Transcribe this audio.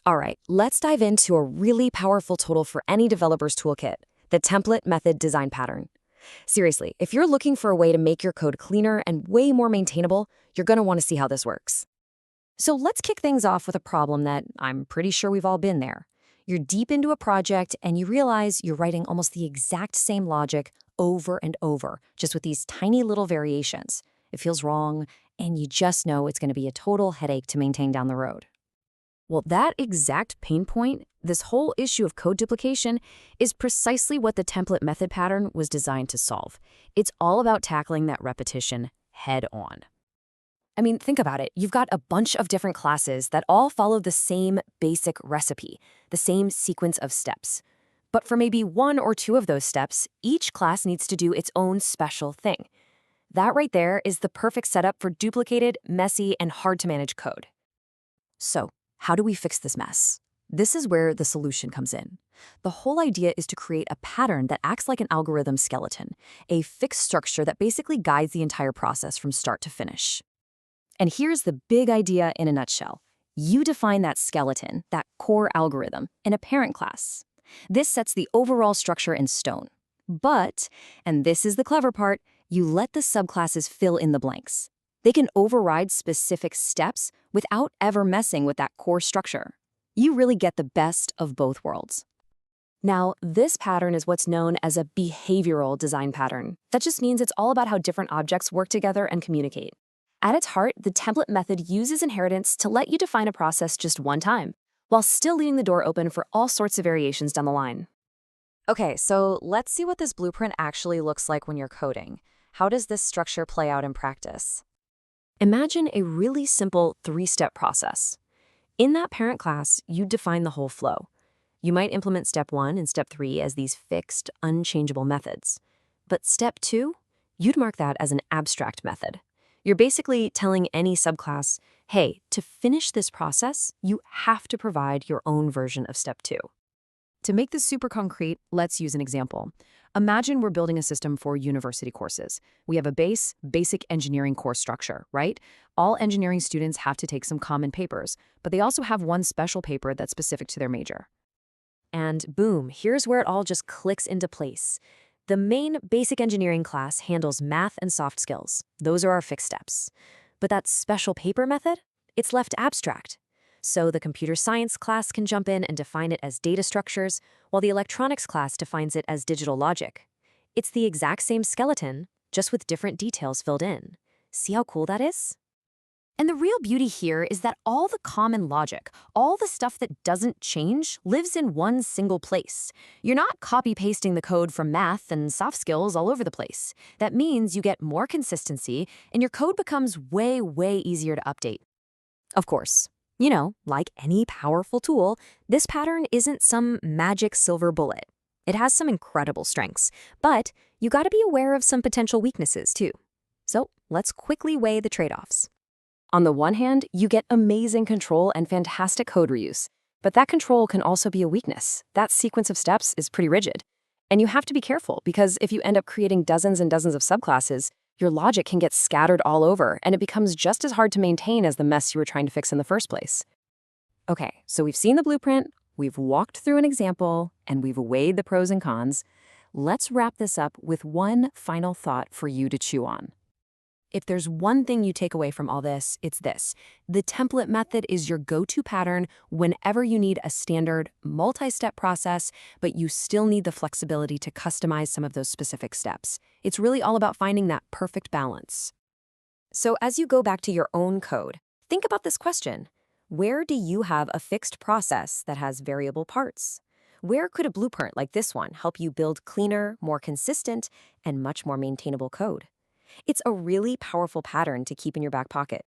All right, let's dive into a really powerful tool for any developer's toolkit, the template method design pattern. Seriously, if you're looking for a way to make your code cleaner and way more maintainable, you're going to want to see how this works. So let's kick things off with a problem that I'm pretty sure we've all been there. You're deep into a project and you realize you're writing almost the exact same logic over and over, just with these tiny little variations. It feels wrong, and you just know it's going to be a total headache to maintain down the road. Well, that exact pain point, this whole issue of code duplication, is precisely what the template method pattern was designed to solve. It's all about tackling that repetition head on. I mean, think about it. You've got a bunch of different classes that all follow the same basic recipe, the same sequence of steps. But for maybe one or two of those steps, each class needs to do its own special thing. That right there is the perfect setup for duplicated, messy, and hard-to-manage code. So, how do we fix this mess? This is where the solution comes in. The whole idea is to create a pattern that acts like an algorithm skeleton, a fixed structure that basically guides the entire process from start to finish. And here's the big idea in a nutshell. You define that skeleton, that core algorithm, in a parent class. This sets the overall structure in stone. But, and this is the clever part, you let the subclasses fill in the blanks. They can override specific steps without ever messing with that core structure. You really get the best of both worlds. Now, this pattern is what's known as a behavioral design pattern. That just means it's all about how different objects work together and communicate. At its heart, the template method uses inheritance to let you define a process just one time, while still leaving the door open for all sorts of variations down the line. Okay, so let's see what this blueprint actually looks like when you're coding. How does this structure play out in practice? Imagine a really simple three-step process. In that parent class, you define the whole flow. You might implement step 1 and step 3 as these fixed, unchangeable methods. But step 2, you'd mark that as an abstract method. You're basically telling any subclass, hey, to finish this process, you have to provide your own version of step 2. To make this super concrete, let's use an example. Imagine we're building a system for university courses. We have a basic engineering course structure, right? All engineering students have to take some common papers, but they also have one special paper that's specific to their major. And boom, here's where it all just clicks into place. The main basic engineering class handles math and soft skills. Those are our fixed steps. But that special paper method? It's left abstract. So the computer science class can jump in and define it as data structures, while the electronics class defines it as digital logic. It's the exact same skeleton, just with different details filled in. See how cool that is? And the real beauty here is that all the common logic, all the stuff that doesn't change, lives in one single place. You're not copy-pasting the code from math and soft skills all over the place. That means you get more consistency, and your code becomes way, way easier to update. Of course, like any powerful tool, this pattern isn't some magic silver bullet. It has some incredible strengths, but you gotta be aware of some potential weaknesses too. So let's quickly weigh the trade-offs. On the one hand, you get amazing control and fantastic code reuse, but that control can also be a weakness. That sequence of steps is pretty rigid. And you have to be careful because if you end up creating dozens and dozens of subclasses, your logic can get scattered all over, and it becomes just as hard to maintain as the mess you were trying to fix in the first place. Okay, so we've seen the blueprint, we've walked through an example, and we've weighed the pros and cons. Let's wrap this up with one final thought for you to chew on. If there's one thing you take away from all this, it's this. The template method is your go-to pattern whenever you need a standard, multi-step process, but you still need the flexibility to customize some of those specific steps. It's really all about finding that perfect balance. So as you go back to your own code, think about this question. Where do you have a fixed process that has variable parts? Where could a blueprint like this one help you build cleaner, more consistent, and much more maintainable code? It's a really powerful pattern to keep in your back pocket.